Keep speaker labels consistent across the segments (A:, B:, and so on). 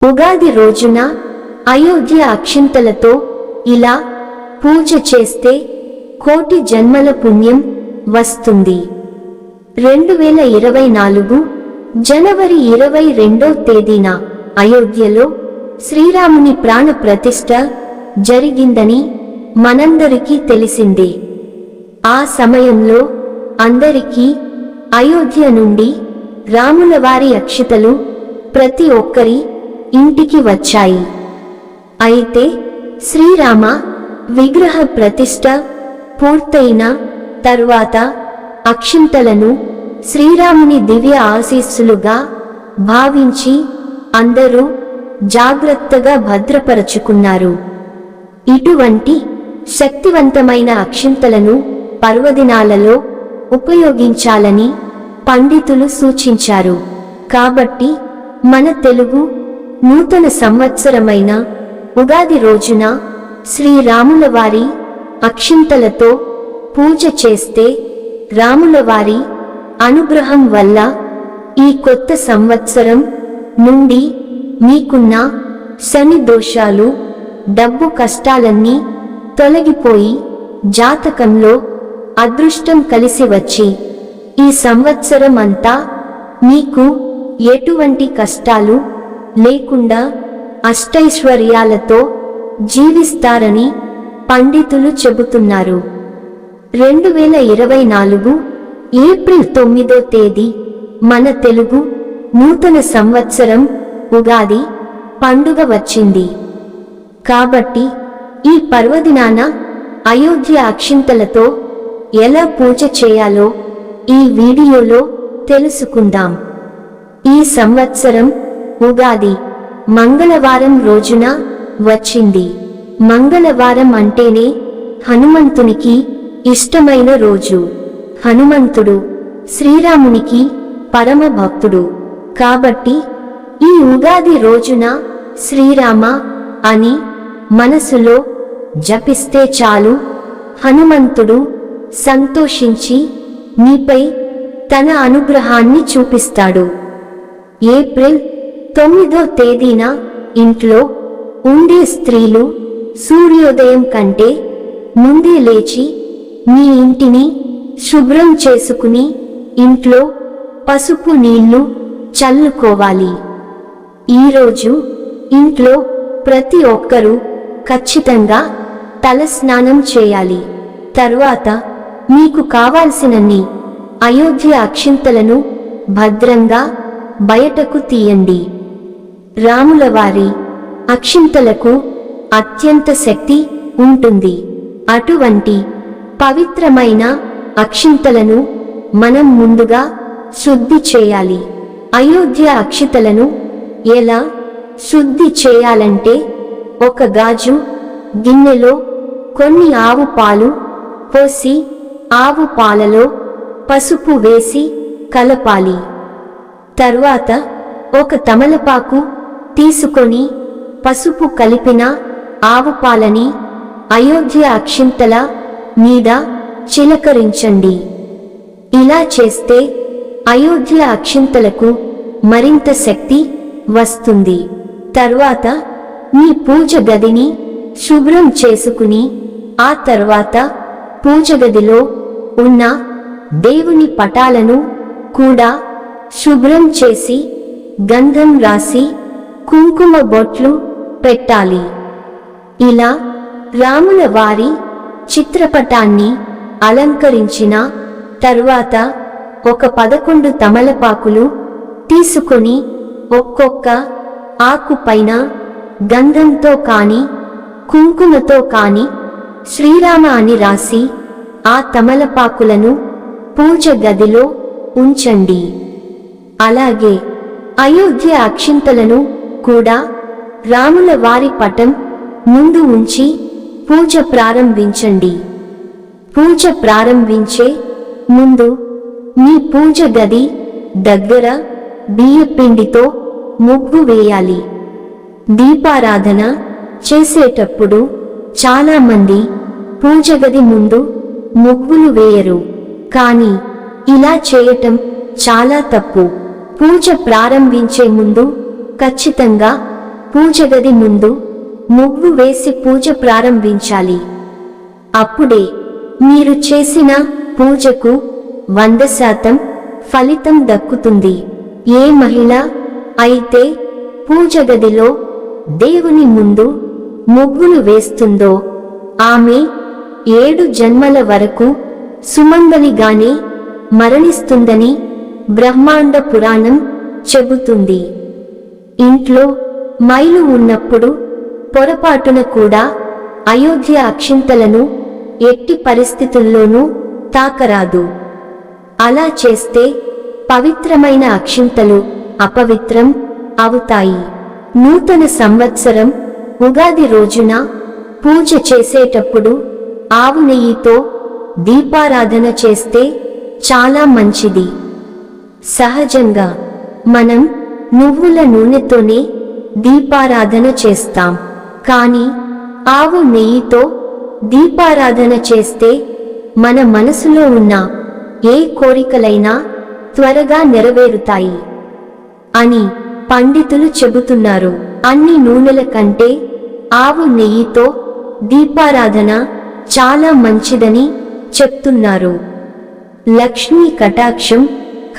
A: ఉగాది రోజున అయోధ్య అక్షింతలతో ఇలా పూజ చేస్తే కోటి జన్మల పుణ్యం వస్తుంది. 2024 జనవరి 22వ తేదీన అయోధ్యలో శ్రీరాముని ప్రాణ ప్రతిష్ఠ జరిగిందని మనందరికీ తెలిసిందే. ఆ సమయంలో అందరికీ అయోధ్య నుండి రాములవారి అక్షితలు ప్రతి ఒక్కరి ఇంటికి వచ్చాయి. అయితే శ్రీరామ విగ్రహ ప్రతిష్ఠ పూర్తయిన తరువాత అక్షింతలను శ్రీరాముని దివ్య ఆశీస్సులుగా భావించి అందరూ జాగ్రత్తగా భద్రపరచుకున్నారు. ఇటువంటి శక్తివంతమైన అక్షింతలను పర్వదినాలలో ఉపయోగించాలని పండితులు సూచించారు. కాబట్టి మన తెలుగు నూతన సంవత్సరమైన ఉగాది రోజున శ్రీరాములవారి అక్షింతలతో పూజ చేస్తే రాములవారి అనుగ్రహం వల్ల ఈ కొత్త సంవత్సరం నుండి మీకున్న శని దోషాలు, డబ్బు కష్టాలన్నీ తొలగిపోయి జాతకంలో అదృష్టం కలిసి వచ్చి ఈ సంవత్సరం అంతా మీకు ఎటువంటి కష్టాలు లేకుండా అష్టైశ్వర్యాలతో జీవిస్తారని పండితులు చెబుతున్నారు. 2024 ఏప్రిల్ 9వ తేదీ మన తెలుగు నూతన సంవత్సరం ఉగాది పండుగ వచ్చింది. కాబట్టి ఈ పర్వదినాన అయోధ్య అక్షింతలతో ఎలా పూజ చేయాలో ఈ వీడియోలో తెలుసుకుందాం. ఈ సంవత్సరం ఉగాది మంగళవారం రోజున వచ్చింది. మంగళవారం అంటేనే హనుమంతునికి ఇష్టమైన రోజు. హనుమంతుడు శ్రీరామునికి పరమ భక్తుడు. కాబట్టి ఈ ఉగాది రోజున శ్రీరామ అని మనసులో జపిస్తే చాలు, హనుమంతుడు సంతోషించి మీపై తన అనుగ్రహాన్ని చూపిస్తాడు. ఏప్రిల్ 9వ తేదీన ఇంట్లో ఉండే స్త్రీలు సూర్యోదయం కంటే ముందే లేచి మీ ఇంటిని శుభ్రం చేసుకుని ఇంట్లో పసుపు నీళ్లు చల్లుకోవాలి. ఈరోజు ఇంట్లో ప్రతి ఒక్కరూ ఖచ్చితంగా తలస్నానం చేయాలి. తరువాత మీకు కావాల్సినన్ని అయోధ్య అక్షింతలను భద్రంగా బయటకు తీయండి. రాములవారి అక్షింతలకు అత్యంత శక్తి ఉంటుంది. అటువంటి పవిత్రమైన అక్షింతలను మనం ముందుగా శుద్ధి చేయాలి. అయోధ్య అక్షింతలను ఎలా శుద్ధి చేయాలంటే, ఒక గాజు గిన్నెలో కొన్ని ఆవు పాలు పోసి ఆవు పాలలో పసుపు వేసి కలపాలి. తరువాత ఒక తమలపాకు తీసుకొని పసుపు కలిపిన ఆవు పాలని అయోధ్య అక్షింతల మీద చిలకరించండి. ఇలా చేస్తే అయోధ్య అక్షింతలకు మరింత శక్తి వస్తుంది. తరువాత మీ పూజ గదిని శుభ్రం చేసుకుని ఆ తర్వాత పూజ గదిలో ఉన్న దేవుని పటాలను కూడా శుభ్రం చేసి గంధం రాసి కుంకుమ బొట్లు పెట్టాలి. ఇలా రాముల వారి చిత్రపటాన్ని అలంకరించిన తరువాత ఒక 11 తమలపాకులు తీసుకొని ఒక్కొక్క ఆకు పైన గంధంతో కాని కుంకుమతో కాని శ్రీరామ అని రాసి ఆ తమలపాకులను పూజ గదిలో ఉంచండి. అలాగే అయోధ్య అక్షింతలను కూడా రాముల వారి పటం ముందు ఉంచి పూజ ప్రారంభించండి. పూజ ప్రారంభించే ముందు మీ పూజ గది దగ్గర బియ్యపిండితో ముగ్గు వేయాలి. దీపారాధన చేసేటప్పుడు చాలా మంది పూజ గది ముందు ముగ్గులు వేయరు. కానీ ఇలా చేయటం చాలా తప్పు. పూజ ప్రారంభించే ముందు ఖచ్చితంగా పూజ గది ముందు ముగ్గు వేసి పూజ ప్రారంభించాలి. అప్పుడే మీరు చేసిన పూజకు 100% ఫలితం దక్కుతుంది. ఏ మహిళ అయితే పూజ గదిలో దేవుని ముందు ముగ్గులు వేస్తుందో ఆమె 7 జన్మల వరకు సుమంగలిగానే మరణిస్తుందని బ్రహ్మాండ పురాణం చెబుతుంది. ఇంట్లో మైలు ఉన్నప్పుడు పొరపాటున కూడా అయోధ్య అక్షింతలను ఎట్టి పరిస్థితుల్లోనూ తాకరాదు. అలా చేస్తే పవిత్రమైన అక్షింతలు అపవిత్రం అవుతాయి. నూతన సంవత్సరం ఉగాది రోజున పూజ చేసేటప్పుడు ఆవు నెయ్యితో దీపారాధన చేస్తే చాలా మంచిది. సహజంగా మనం నువ్వుల నూనెతోనే దీపారాధన చేస్తాం. కానీ ఆవు నెయ్యితో దీపారాధన చేస్తే మన మనసులో ఉన్న ఏ కోరికలైనా త్వరగా నెరవేరుతాయి అని పండితులు చెబుతున్నారు. అన్ని నూనెల కంటే ఆవు నెయ్యితో దీపారాధన చాలా మంచిదని చెప్తున్నారు. లక్ష్మీ కటాక్షం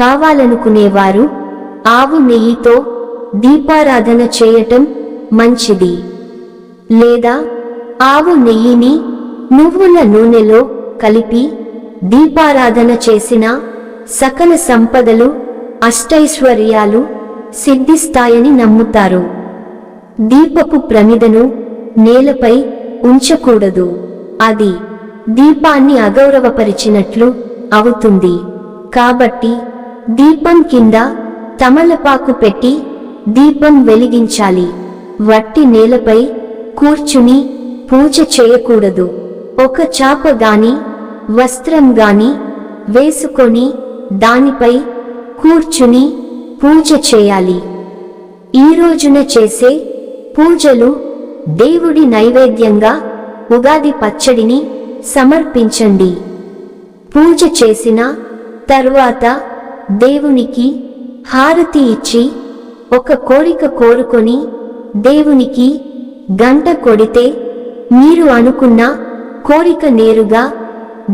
A: కావాలనుకునేవారు ఆవు నెయ్యితో దీపారాధన చేయటం మంచిది. లేదా ఆవు నెయ్యిని నువ్వుల నూనెలో కలిపి దీపారాధన చేసిన సకల సంపదలు అష్టైశ్వర్యాలు సిద్ధిస్తాయని నమ్ముతారు. దీపపు ప్రమిదను నేలపై ఉంచకూడదు. అది దీపాన్ని అగౌరవపరిచినట్లు అవుతుంది. కాబట్టి దీపం కింద తమలపాకు పెట్టి దీపం వెలిగించాలి. వట్టి నేలపై కూర్చుని పూజ చేయకూడదు. ఒక చాప గాని వస్త్రం గాని వేసుకొని దానిపై కూర్చుని పూజ చేయాలి. ఈ రోజున చేసే పూజలు దేవుడి నైవేద్యంగా ఉగాది పచ్చడిని సమర్పించండి. పూజ చేసిన తరువాత దేవునికి హారతి ఇచ్చి ఒక కోరిక కోరుకొని దేవునికి గంట కొడితే మీరు అనుకున్న కోరిక నేరుగా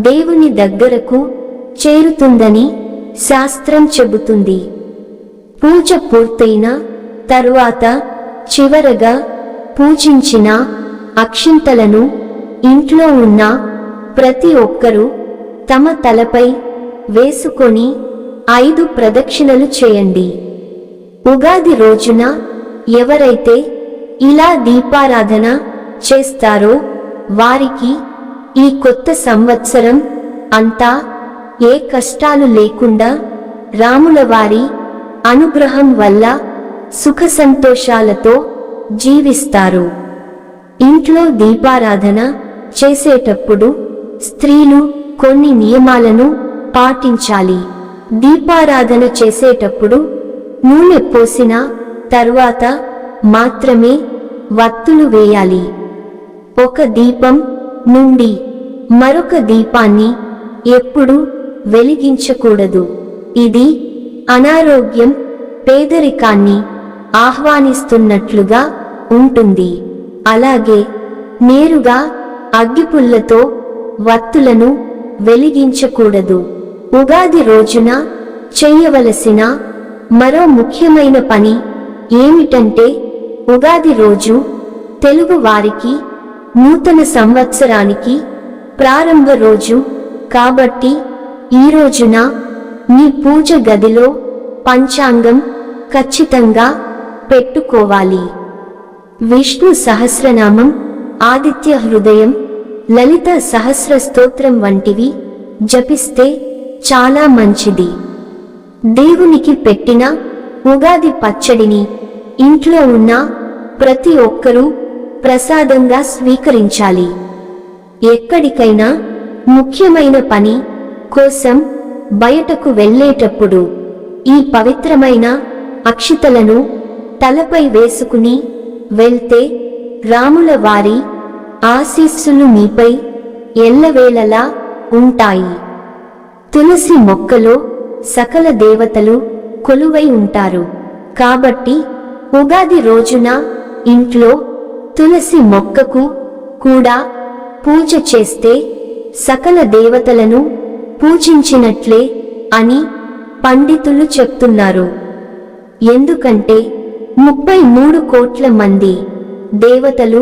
A: దేవుని దగ్గరకు చేరుతుందని శాస్త్రం చెబుతుంది. పూజ పూర్తయిన తరువాత చివరగా పూజించిన అక్షింతలను ఇంట్లో ఉన్న ప్రతి ఒక్కరూ తమ తలపై వేసుకొని 5 ప్రదక్షిణలు చేయండి. ఉగాది రోజున ఎవరైతే ఇలా దీపారాధన చేస్తారో వారికి ఈ కొత్త సంవత్సరం అంతా ఏ కష్టాలు లేకుండా రాముల వారి అనుగ్రహం వల్ల సుఖ సంతోషాలతో జీవిస్తారు. ఇంట్లో దీపారాధన చేసేటప్పుడు స్త్రీలు కొన్ని నియమాలను పాటించాలి. దీపారాధన చేసేటప్పుడు నూనె పోసిన తరువాత మాత్రమే వత్తులు వేయాలి. ఒక దీపం నుండి మరొక దీపాన్ని ఎప్పుడూ వెలిగించకూడదు. ఇది అనారోగ్యం, పేదరికాన్ని ఆహ్వానిస్తున్నట్లుగా ఉంటుంది. అలాగే నేరుగా అగ్గిపుల్లతో వత్తులను వెలిగించకూడదు. ఉగాది రోజున చేయవలసిన మరో ముఖ్యమైన పని ఏమిటంటే ఉగాది రోజు తెలుగు వారికి నూతన సంవత్సరానికి ప్రారంభ రోజు కాబట్టి ఈ రోజున మీ పూజ గదిలో పంచాంగం ఖచ్చితంగా పెట్టుకోవాలి. విష్ణు సహస్రనామం, ఆదిత్య హృదయం, లలిత సహస్ర స్తోత్రం వంటివి జపిస్తే చాలా మంచిది. దేవునికి పెట్టిన ఉగాది పచ్చడిని ఇంట్లో ఉన్న ప్రతి ఒక్కరూ ప్రసాదంగా స్వీకరించాలి. ఎక్కడికైనా ముఖ్యమైన పని కోసం బయటకు వెళ్ళేటప్పుడు ఈ పవిత్రమైన అక్షితలను తలపై వేసుకుని వెళ్తే రాముల వారి ఆశీస్సులు మీపై ఎల్లవేళలా ఉంటాయి. తులసి మొక్కలో సకల దేవతలు కొలువై ఉంటారు. కాబట్టి ఉగాది రోజున ఇంట్లో తులసి మొక్కకు కూడా పూజ చేస్తే సకల దేవతలను పూజించినట్లే అని పండితులు చెప్తున్నారు. ఎందుకంటే 33 కోట్ల మంది దేవతలు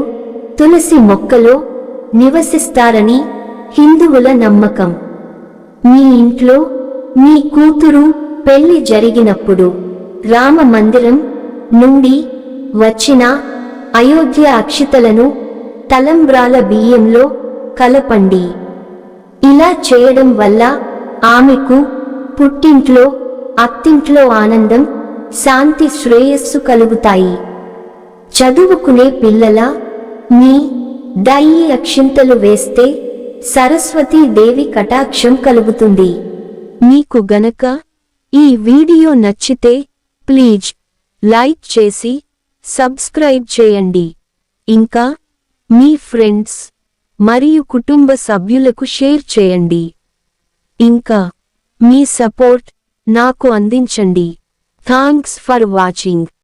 A: తులసి మొక్కలో నివసిస్తారని హిందువుల నమ్మకం. మీ ఇంట్లో మీ కూతురు పెళ్లి జరిగినప్పుడు రామ మందిరం నుండి వచ్చిన అయోధ్య అక్షితలను తలంబ్రాల బియ్యంలో కలపండి. ఇలా చేయడం వల్ల ఆమెకు పుట్టింట్లో అత్తింట్లో ఆనందం, శాంతి, శ్రేయస్సు కలుగుతాయి. చదువుకునే పిల్లల మీ ఈ అక్షింతలు వేస్తే సరస్వతీదేవి కటాక్షం కలుగుతుంది. మీకు గనక ఈ వీడియో నచ్చితే ప్లీజ్ లైక్ చేసి సబ్స్క్రైబ్ చేయండి. ఇంకా మీ ఫ్రెండ్స్ మరియు కుటుంబ సభ్యులకు షేర్ చేయండి. ఇంకా మీ సపోర్ట్ నాకు అందించండి. Thanks for watching.